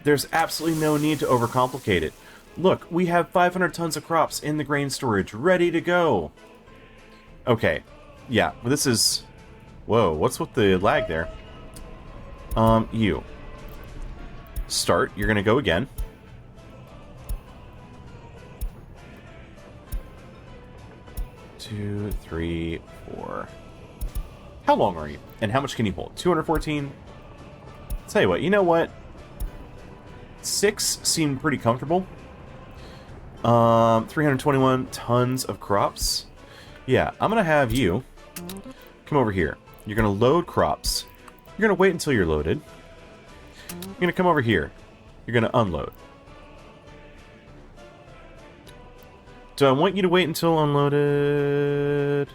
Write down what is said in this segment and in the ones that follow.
There's absolutely no need to overcomplicate it. Look, we have 500 tons of crops in the grain storage, ready to go. Okay, yeah, this is... Whoa, what's with the lag there? You. Start, you're gonna go again. Two, three, four. How long are you? And how much can you hold? 214? Tell you what, you know what? 6 seem pretty comfortable. 321 tons of crops. Yeah, I'm gonna have you come over here. You're gonna load crops. You're gonna wait until you're loaded. You're gonna come over here. You're gonna unload. Do I want you to wait until unloaded?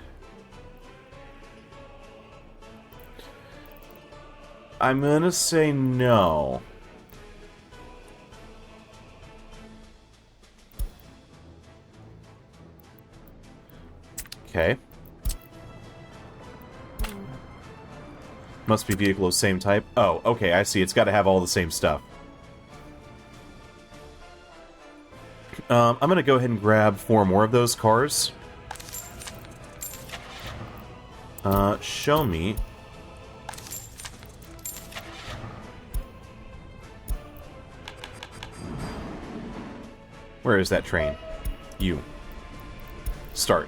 I'm gonna say no. Okay. Must be vehicle of same type. Oh, okay, I see. It's got to have all the same stuff. I'm going to go ahead and grab 4 more of those cars. Show me. Where is that train? You. Start.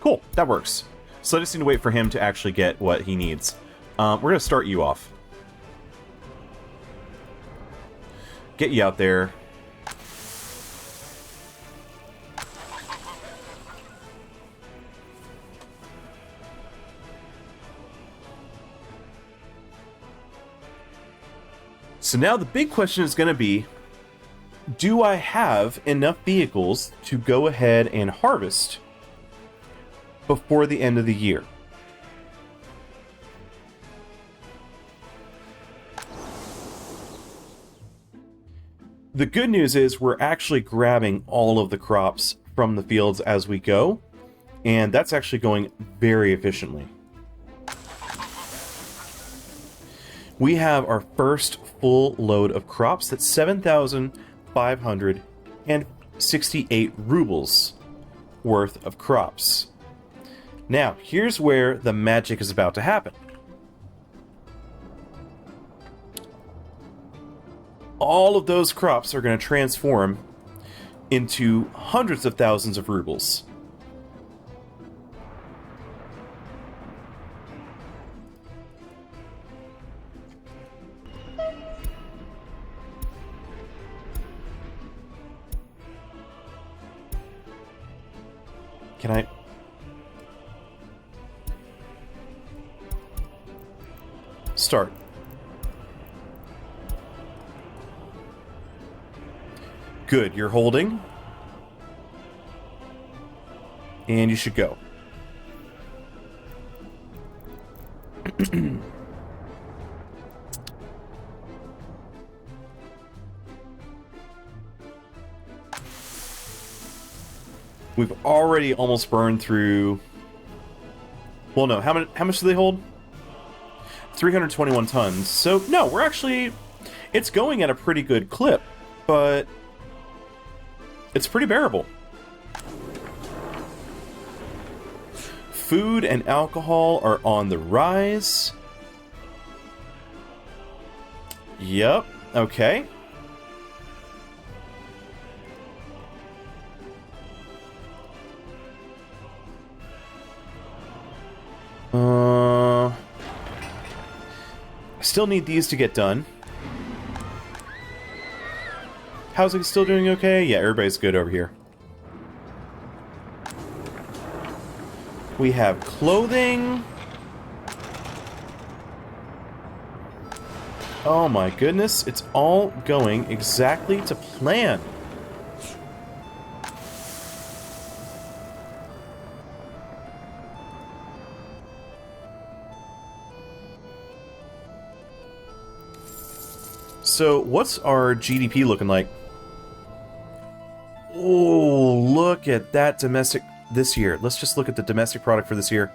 Cool, that works. So I just need to wait for him to actually get what he needs. We're going to start you off. Get you out there. So now the big question is going to be, do I have enough vehicles to go ahead and harvest before the end of the year? The good news is we're actually grabbing all of the crops from the fields as we go, and that's actually going very efficiently. We have our first full load of crops. That's 7,568 rubles worth of crops. Now, here's where the magic is about to happen. All of those crops are going to transform into hundreds of thousands of rubles. Can I... Start. Good, you're holding. And you should go. We've already almost burned through... Well, no, how much do they hold? 321 tons. So, no, we're actually... It's going at a pretty good clip, but... It's pretty bearable. Food and alcohol are on the rise. Yep, okay. I still need these to get done. Housing still doing okay? Yeah, everybody's good over here. We have clothing. Oh my goodness, it's all going exactly to plan. So, what's our GDP looking like? Oh, look look at that domestic this year. Let's just look at the domestic product for this year.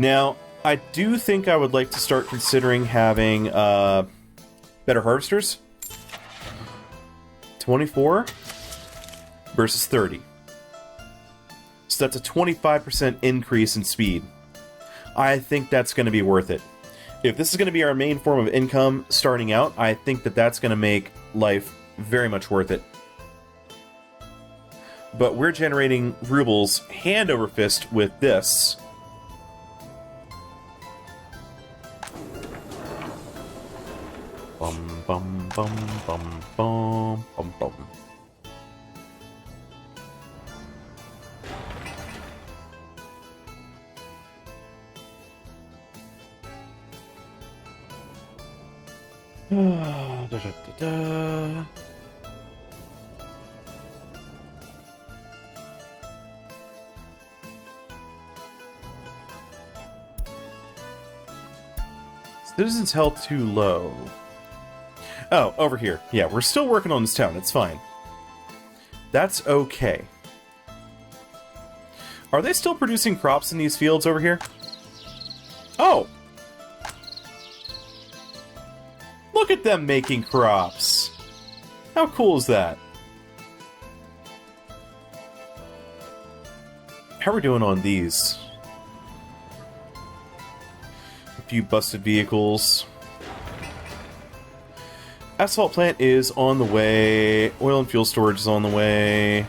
Now, I do think I would like to start considering having better harvesters. 24 versus 30. So that's a 25% increase in speed. I think that's going to be worth it. If this is going to be our main form of income starting out, I think that that's going to make life very much worth it. But we're generating rubles hand over fist with this. Bum bum bum bum bum bum bum. Da, da, da, da. Citizens' health too low. Oh, over here. Yeah, we're still working on this town. It's fine. That's okay. Are they still producing crops in these fields over here? Oh! Look at them making crops! How cool is that? How are we doing on these? A few busted vehicles. Asphalt plant is on the way. Oil and fuel storage is on the way.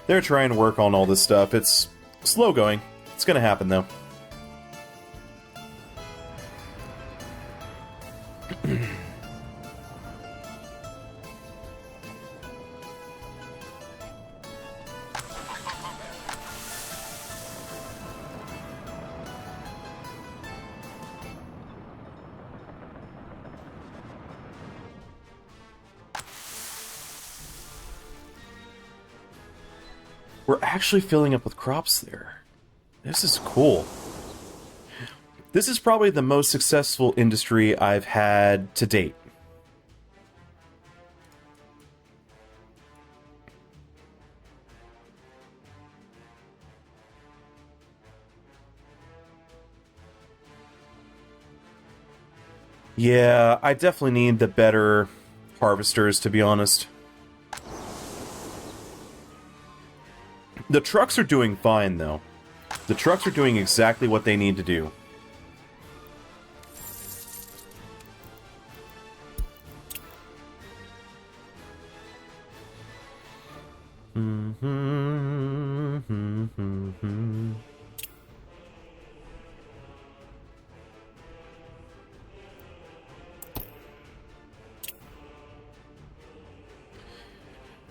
They're trying to work on all this stuff. It's slow going. It's gonna happen though. We're actually filling up with crops there. This is cool. This is probably the most successful industry I've had to date. Yeah, I definitely need the better harvesters, to be honest. The trucks are doing fine, though. The trucks are doing exactly what they need to do.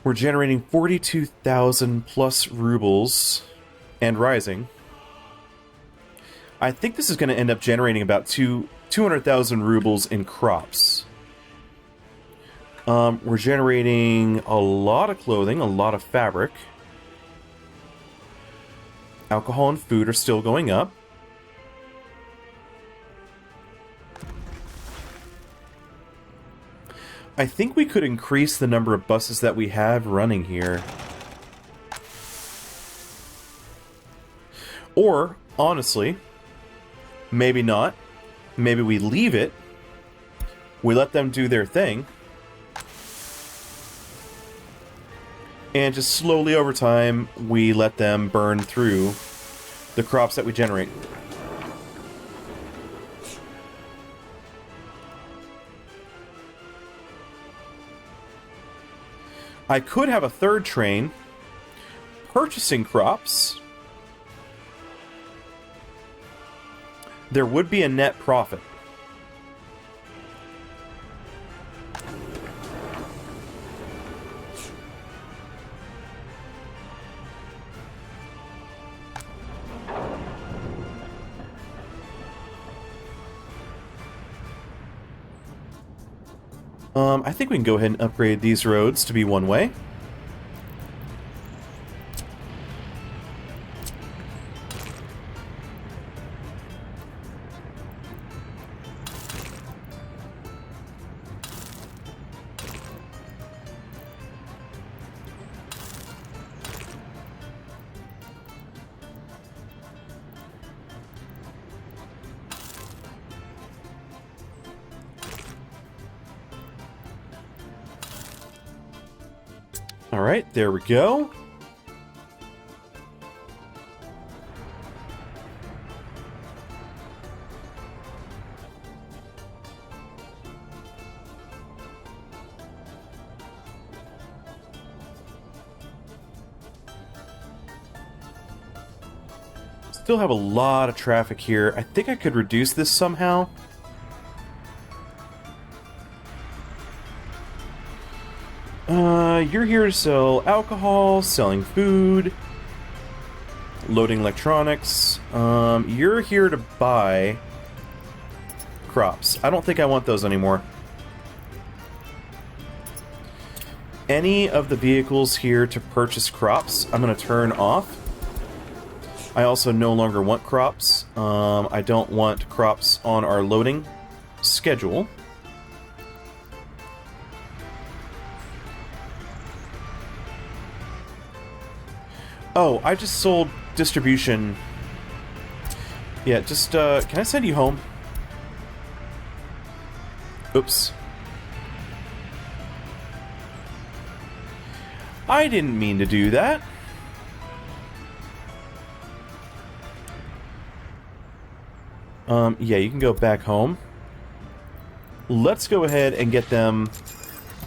We're generating 42,000 plus rubles and rising. I think this is going to end up generating about 200,000 rubles in crops. We're generating a lot of clothing, a lot of fabric. Alcohol and food are still going up. I think we could increase the number of buses that we have running here. Or, honestly, maybe not. Maybe we leave it. We let them do their thing. And just slowly over time, we let them burn through the crops that we generate. I could have a third train purchasing crops. There would be a net profit. I think we can go ahead and upgrade these roads to be one way. Alright, there we go. Still have a lot of traffic here. I think I could reduce this somehow. You're here to sell alcohol, selling food, loading electronics. You're here to buy crops. I don't think I want those anymore. Any of the vehicles here to purchase crops, I'm going to turn off. I also no longer want crops. I don't want crops on our loading schedule. Oh, I just sold distribution. Yeah, just, can I send you home? Oops. I didn't mean to do that. Yeah, you can go back home. Let's go ahead and get them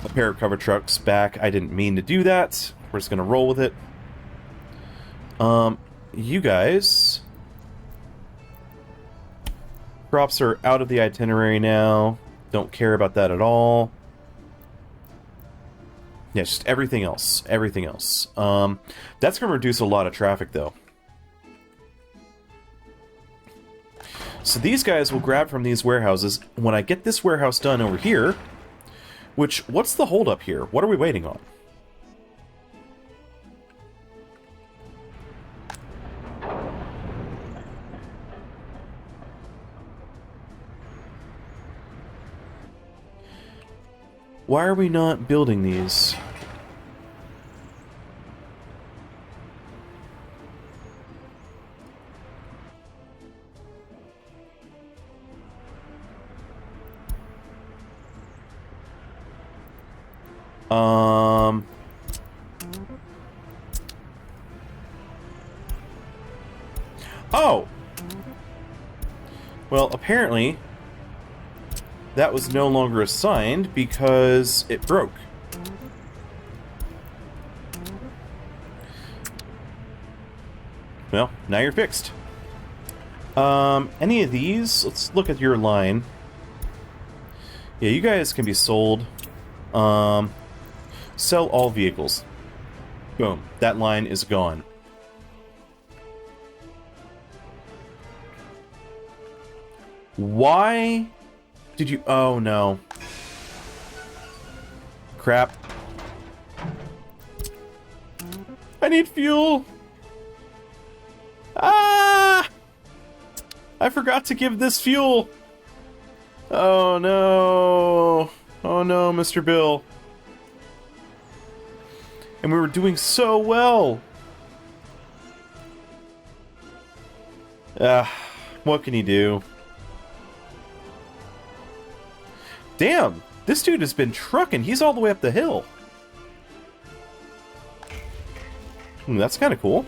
a pair of cover trucks back. I didn't mean to do that. We're just gonna roll with it. You guys... Crops are out of the itinerary now. Don't care about that at all. Yeah, just everything else. Everything else. That's gonna reduce a lot of traffic, though. So these guys will grab from these warehouses. When I get this warehouse done over here, which, what's the holdup here? What are we waiting on? Why are we not building these? Oh! Well, apparently, that was no longer assigned because it broke. Well, now you're fixed. Any of these? Let's look at your line. Yeah, you guys can be sold. Sell all vehicles. Boom. That line is gone. Why did you... Oh, no. Crap. I need fuel! Ah! I forgot to give this fuel! Oh, no. Oh, no, Mr. Bill. And we were doing so well! What can you do? Damn! This dude has been trucking. He's all the way up the hill. That's kind of cool.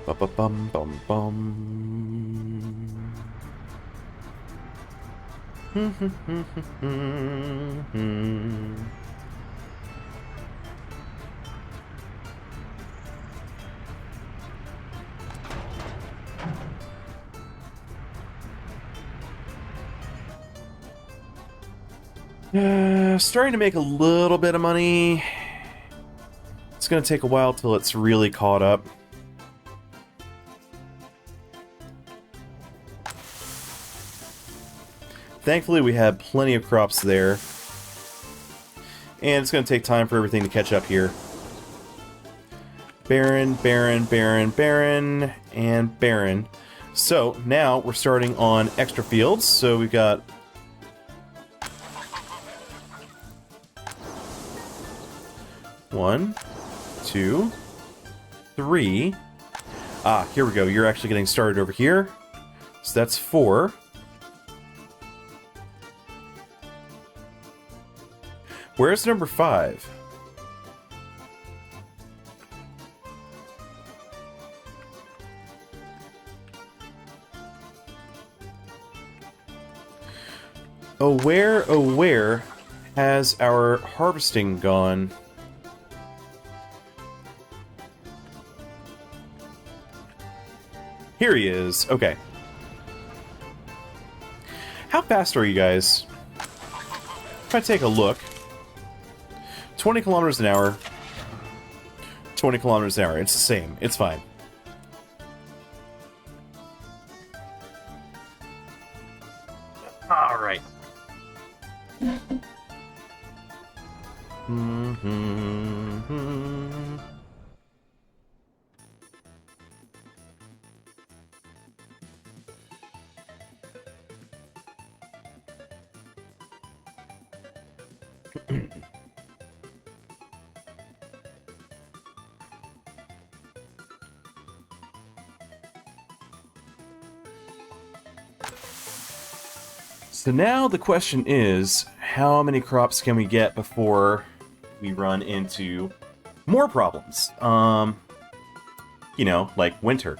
Ba-ba-bum-bum-bum. Starting to make a little bit of money. It's gonna take a while till it's really caught up. Thankfully, we have plenty of crops there. And it's gonna take time for everything to catch up here. Barren, barren, barren, barren, and barren. So, now we're starting on extra fields. So we've got... One, two, three. Ah, here we go. You're actually getting started over here. So that's 4. Where's number 5? Oh, where has our harvesting gone? Here he is. Okay. How fast are you guys? If I take a look, 20 kilometers an hour, 20 kilometers an hour. It's the same. It's fine. All right. So now the question is, how many crops can we get before we run into more problems? You know, like winter.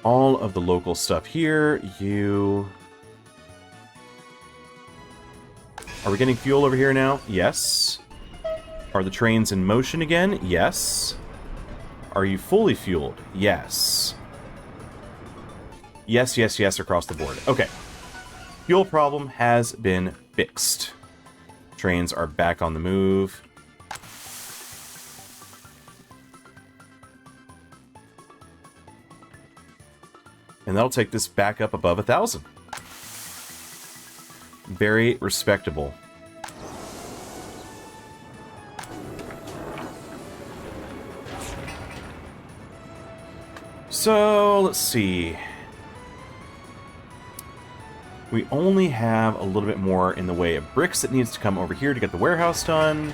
All of the local stuff here, you... Are we getting fuel over here now? Yes. Are the trains in motion again? Yes. Are you fully fueled? Yes. Yes, yes, yes, across the board. Okay. Fuel problem has been fixed. Trains are back on the move. And that'll take this back up above 1,000. Very respectable. So, let's see. We only have a little bit more in the way of bricks that needs to come over here to get the warehouse done.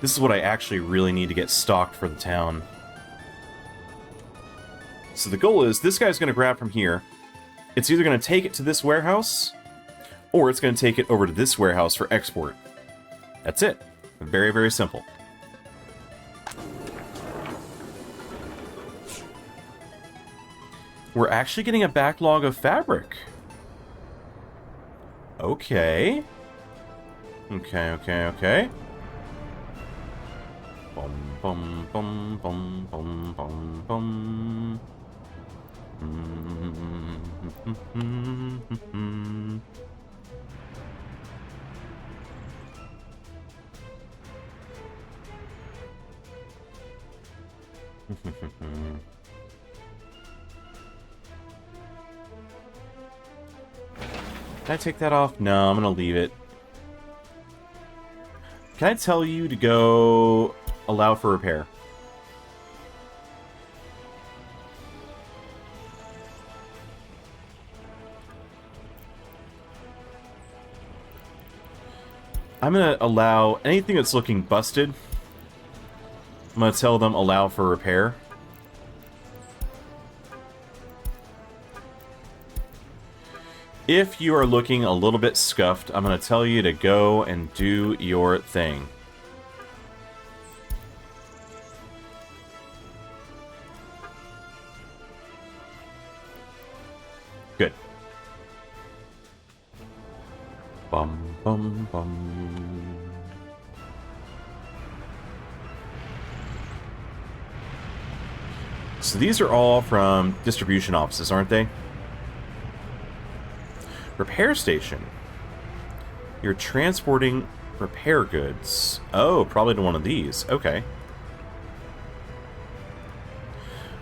This is what I actually really need to get stocked for the town. So the goal is, this guy's going to grab from here. It's either going to take it to this warehouse, or it's going to take it over to this warehouse for export. That's it. Very, very simple. We're actually getting a backlog of fabric. Okay. Okay. Bum bum bum bum bum bum bum. Can I take that off? No, I'm gonna leave it. Can I tell you to go allow for repair? I'm gonna allow anything that's looking busted. I'm gonna tell them allow for repair. If you are looking a little bit scuffed, I'm going to tell you to go and do your thing. Good. Bum, bum, bum. So these are all from distribution offices, aren't they? Repair station. You're transporting repair goods. Oh, probably to one of these. Okay.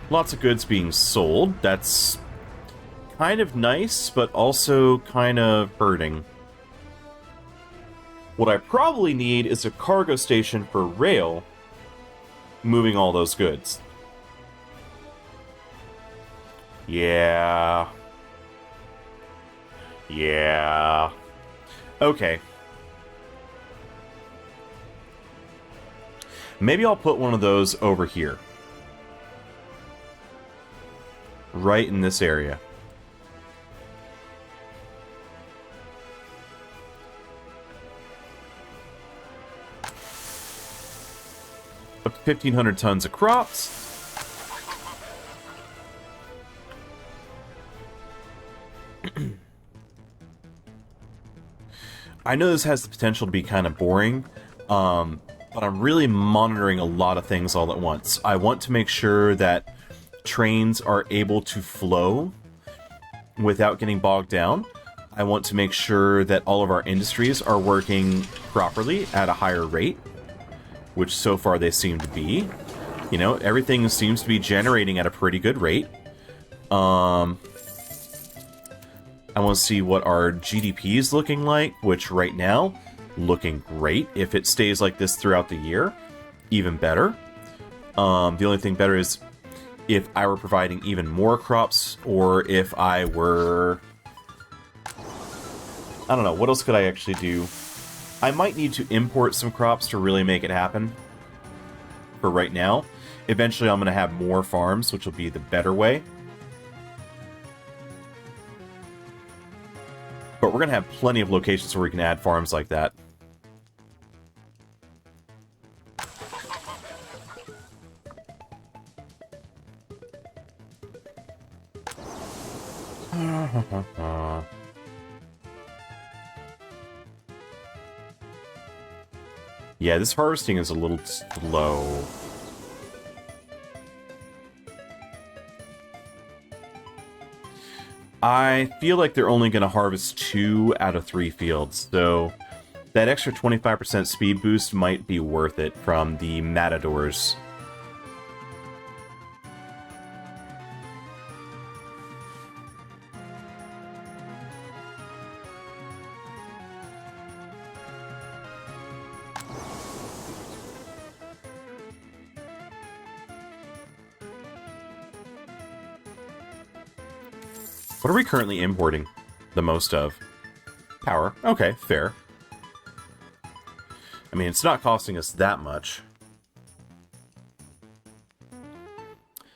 Lots of goods being sold. That's kind of nice, but also kind of hurting. What I probably need is a cargo station for rail, moving all those goods. Yeah. Yeah. Okay. Maybe I'll put one of those over here. Right in this area. Up to 1,500 tons of crops. I know this has the potential to be kind of boring, but I'm really monitoring a lot of things all at once. I want to make sure that trains are able to flow without getting bogged down. I want to make sure that all of our industries are working properly at a higher rate, which so far they seem to be. You know, everything seems to be generating at a pretty good rate. I want to see what our GDP is looking like, which right now, looking great. If it stays like this throughout the year, even better. The only thing better is if I were providing even more crops, or if I were... I don't know, what else could I actually do? I might need to import some crops to really make it happen. For right now. Eventually I'm going to have more farms, which will be the better way. But we're going to have plenty of locations where we can add farms like that. Yeah, this harvesting is a little slow. I feel like they're only going to harvest 2 out of 3 fields, so that extra 25% speed boost might be worth it from the Matadors. What are we currently importing the most of? Power. Okay, fair. I mean, it's not costing us that much.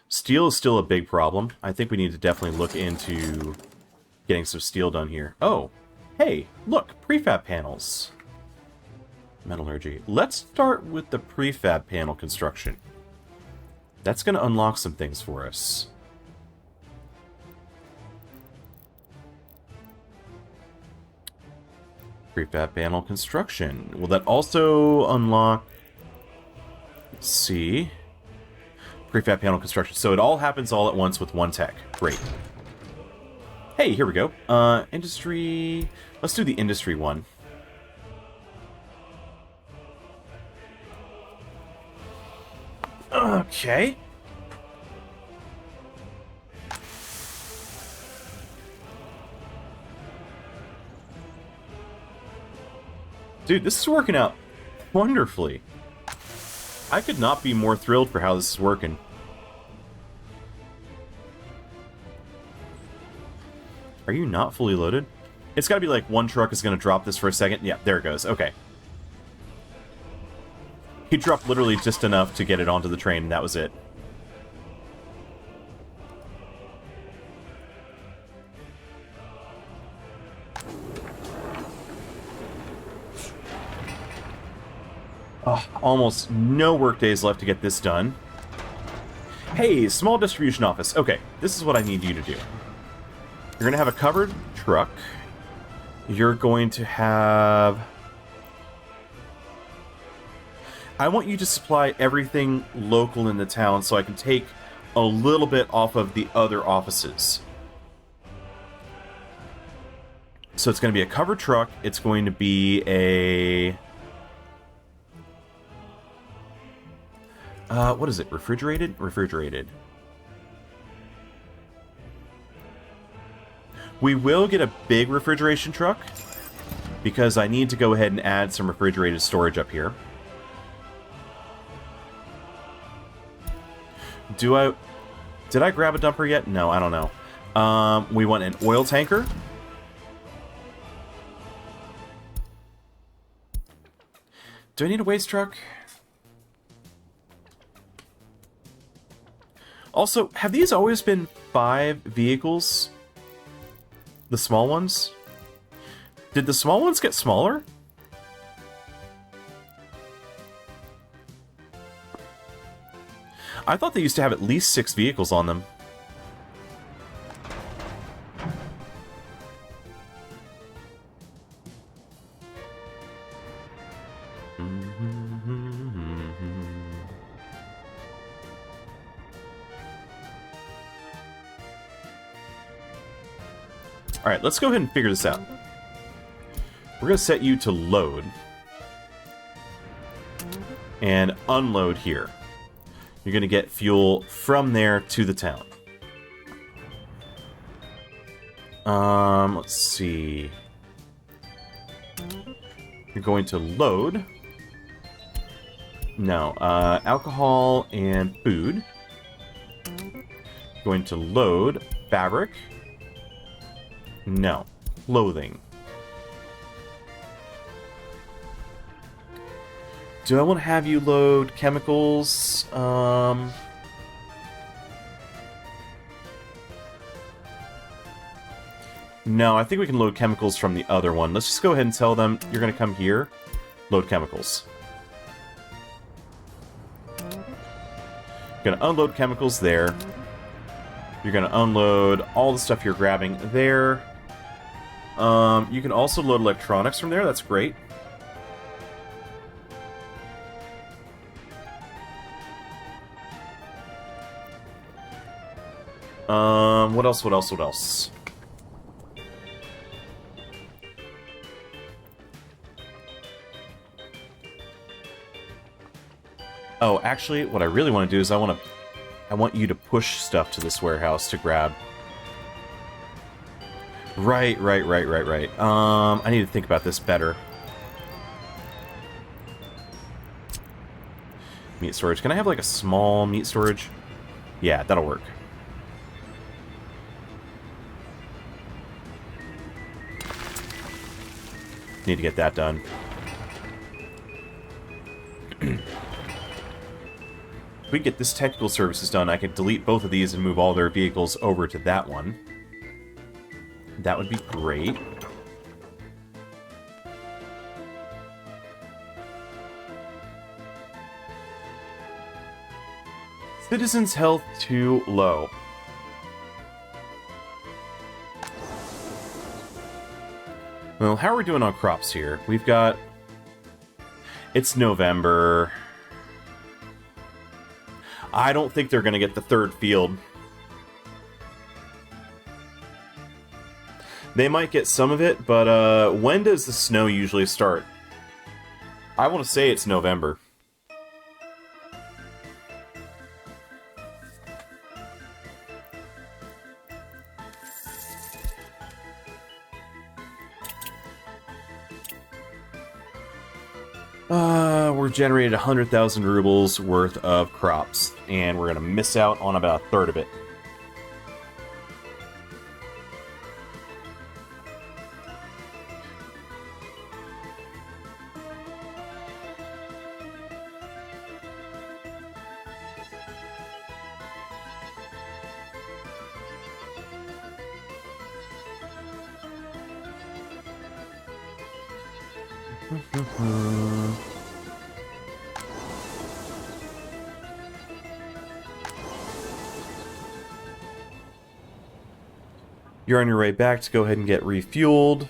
Steel is still a big problem. I think we need to definitely look into getting some steel done here. Oh, hey, look, prefab panels. Metallurgy. Let's start with the prefab panel construction. That's going to unlock some things for us. Prefab panel construction. Will that also unlock... Let's see. Prefab panel construction. So it all happens all at once with one tech. Great. Hey, here we go. Industry... Let's do the industry one. Okay. Dude, this is working out wonderfully. I could not be more thrilled for how this is working. Are you not fully loaded? It's gotta be like one truck is gonna drop this for a second. Yeah, there it goes. Okay. He dropped literally just enough to get it onto the train, and that was it. Oh, almost no work days left to get this done. Hey, small distribution office. Okay, this is what I need you to do. You're going to have a covered truck. You're going to have... I want you to supply everything local in the town so I can take a little bit off of the other offices. So it's going to be a covered truck. It's going to be a... what is it? Refrigerated? Refrigerated. We will get a big refrigeration truck, because I need to go ahead and add some refrigerated storage up here. Did I grab a dumper yet? No, I don't know. We want an oil tanker. Do I need a waste truck? Also, have these always been 5 vehicles? The small ones? Did the small ones get smaller? I thought they used to have at least 6 vehicles on them. Alright, let's go ahead and figure this out. We're going to set you to load. And unload here. You're going to get fuel from there to the town. Let's see. You're going to load. No, alcohol and food. Going to load fabric. No, clothing. Do I want to have you load chemicals? No, I think we can load chemicals from the other one. Let's just go ahead and tell them you're going to come here, load chemicals. You're going to unload chemicals there. You're going to unload all the stuff you're grabbing there. You can also load electronics from there. That's great. What else? What else? What else? Oh, actually, what I really want to do is I want you to push stuff to this warehouse to grab. Right. I need to think about this better. Meat storage. Can I have, like, a small meat storage? Yeah, that'll work. Need to get that done. If we get this technical services done, I could delete both of these and move all their vehicles over to that one. That would be great. Citizens' health too low. Well, how are we doing on crops here? We've got... It's November. I don't think they're going to get the third field. They might get some of it, but when does the snow usually start? I want to say it's November. We're generated 100,000 rubles worth of crops, and we're going to miss out on about a third of it. You're on your way back to go ahead and get refueled.